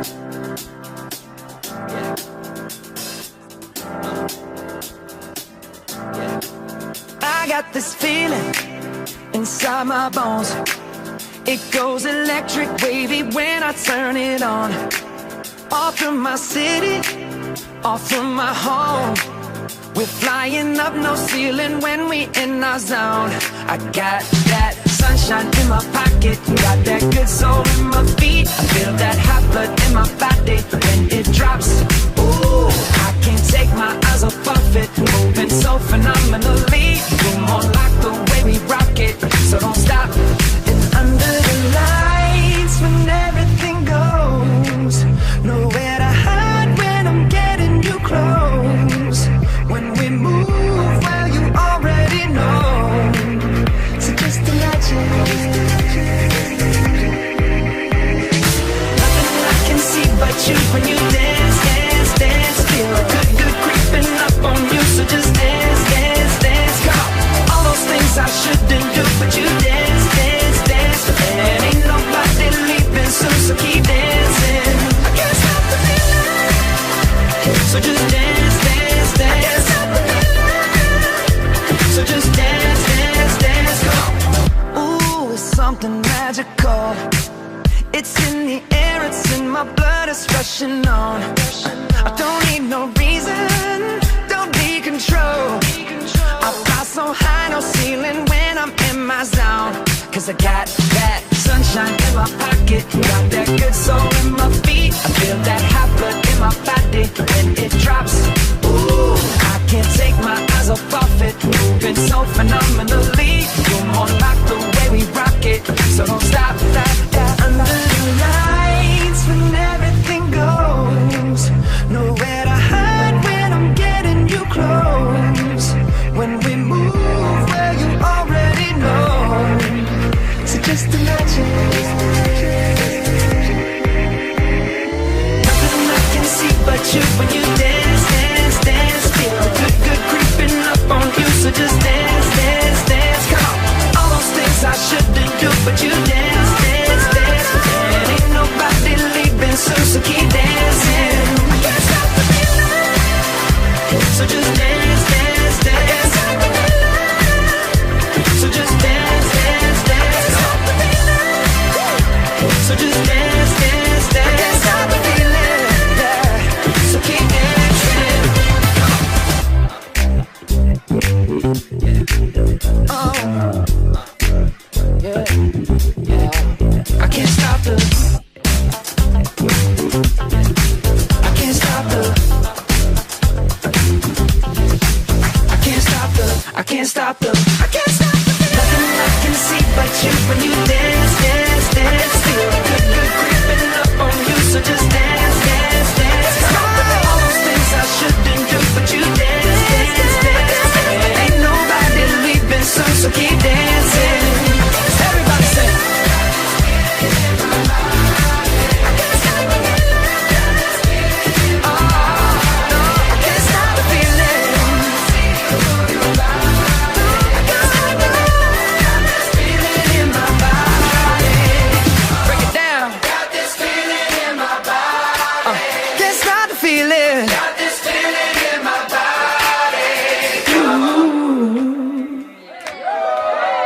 I got this feeling inside my bones. It goes electric wavy when I turn it on. Off from my city, off from my home. We're flying up, no ceiling when we in our zone. I got that sunshine in my pocket, got that good soul in my feet. I feel that hot blood in my body when it drops. Ooh, I can't take my eyes off of it, moving so phenomenally. You're more like the way we rock it, so don't stop. And under the lights, when everything goes, nowhere to hide when I'm getting you close. When we move, well, you already know. So just imagine. Nothing I can see but you when you dance, dance, dance. Feel good, good creeping up on you. So just dance, dance, dance. Come on. All those things I shouldn't do, but you dance, dance, dance. And ain't nobody leaving soon, so keep dancing. I can't stop the feeling. So just dance, dance, dance. So just dance, dance, dance, come on. Ooh, it's something magical. It's in the air, it's in my blood, it's rushing on. I don't need no reason, don't need control. I fly so high, no ceiling when I'm in my zone. Cause I got that sunshine in my pocket, got that good soul in my feet. I feel that hot blood in my body when it drops. Ooh, I can't take my eyes off of it, moving so phenomenally. You're more like the way we rock it, so don't stop that. Under the lights when everything goes, nowhere to hide when I'm getting you close. When we move, well, you already know. So just imagine. Nothing I can see but you when you dance, dance, dance. Feel good, good creeping up on you. So just dance, dance, dance. Come on. All those things I shouldn't do, but you dance, dance, dance. And ain't nobody leaving soon, so keep dancing. I can't stop the feeling. So just dance, dance, dance. So just dance, dance, dance. So just dance, dance, dance. I can't stop the feeling, yeah. So keep dancing. Oh, yeah, yeah. I can't stop the